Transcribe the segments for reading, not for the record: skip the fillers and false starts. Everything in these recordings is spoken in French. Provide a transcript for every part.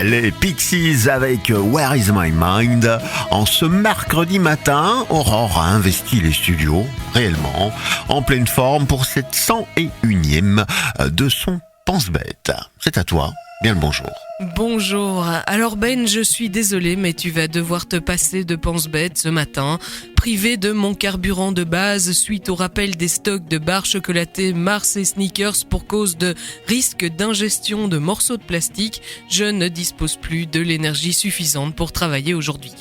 Les Pixies avec Where is my mind. En ce mercredi matin, Aurore a investi les studios, réellement, en pleine forme pour cette 101e de son Pense-Bête. C'est à toi, bien le bonjour. Bonjour. Alors Ben, je suis désolée, mais tu vas devoir te passer de Pense-Bête ce matin. Privé de mon carburant de base suite au rappel des stocks de barres chocolatées Mars et Snickers pour cause de risque d'ingestion de morceaux de plastique, je ne dispose plus de l'énergie suffisante pour travailler aujourd'hui.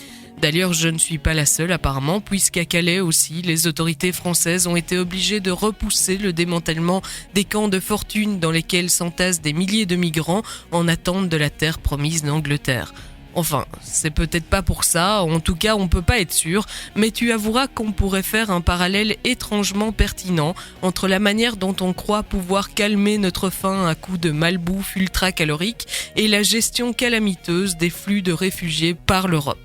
D'ailleurs, je ne suis pas la seule apparemment, puisqu'à Calais aussi, les autorités françaises ont été obligées de repousser le démantèlement des camps de fortune dans lesquels s'entassent des milliers de migrants en attente de la terre promise d'Angleterre. Enfin, c'est peut-être pas pour ça, en tout cas on peut pas être sûr, mais tu avoueras qu'on pourrait faire un parallèle étrangement pertinent entre la manière dont on croit pouvoir calmer notre faim à coups de malbouffe ultra-calorique et la gestion calamiteuse des flux de réfugiés par l'Europe.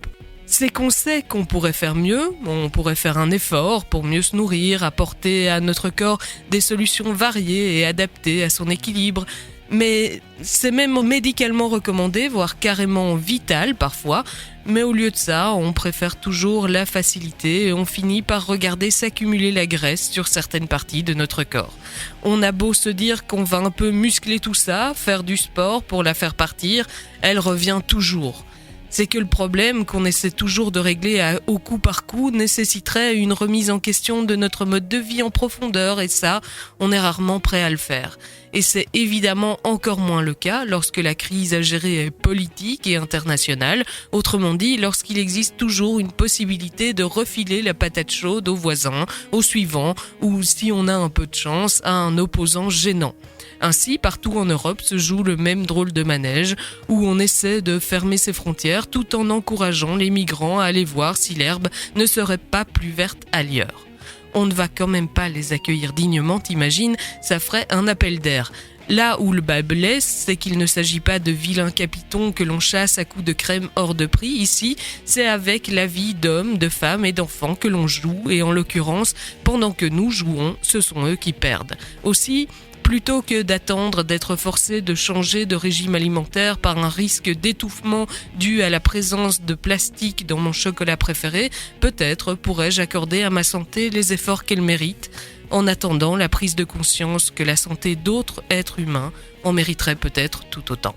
C'est qu'on sait qu'on pourrait faire mieux, on pourrait faire un effort pour mieux se nourrir, apporter à notre corps des solutions variées et adaptées à son équilibre. Mais c'est même médicalement recommandé, voire carrément vital parfois. Mais au lieu de ça, on préfère toujours la facilité et on finit par regarder s'accumuler la graisse sur certaines parties de notre corps. On a beau se dire qu'on va un peu muscler tout ça, faire du sport pour la faire partir, elle revient toujours. C'est que le problème qu'on essaie toujours de régler au coup par coup nécessiterait une remise en question de notre mode de vie en profondeur et ça, on est rarement prêt à le faire. Et c'est évidemment encore moins le cas lorsque la crise à gérer est politique et internationale, autrement dit lorsqu'il existe toujours une possibilité de refiler la patate chaude aux voisins, aux suivants ou si on a un peu de chance à un opposant gênant. Ainsi, partout en Europe se joue le même drôle de manège où on essaie de fermer ses frontières tout en encourageant les migrants à aller voir si l'herbe ne serait pas plus verte ailleurs. On ne va quand même pas les accueillir dignement, t'imagines, ça ferait un appel d'air. Là où le bas blesse, c'est qu'il ne s'agit pas de vilains capitons que l'on chasse à coups de crème hors de prix. Ici, c'est avec la vie d'hommes, de femmes et d'enfants que l'on joue et en l'occurrence, pendant que nous jouons, ce sont eux qui perdent. Aussi, plutôt que d'attendre d'être forcé de changer de régime alimentaire par un risque d'étouffement dû à la présence de plastique dans mon chocolat préféré, peut-être pourrais-je accorder à ma santé les efforts qu'elle mérite. En attendant la prise de conscience que la santé d'autres êtres humains en mériterait peut-être tout autant.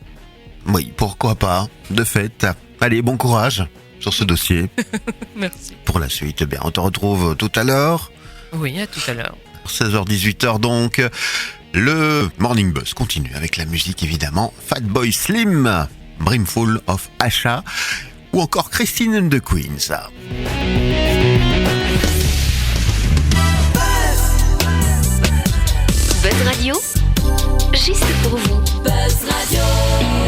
Oui, pourquoi pas, de fait. Allez, bon courage sur ce dossier. Merci. Pour la suite, bien, on te retrouve tout à l'heure. Oui, à tout à l'heure. 16h-18h donc. Le Morning Buzz continue avec la musique évidemment. Fatboy Slim, Brimful of Asha ou encore Christine and the Queens. Buzz Radio, juste pour vous. Buzz Radio.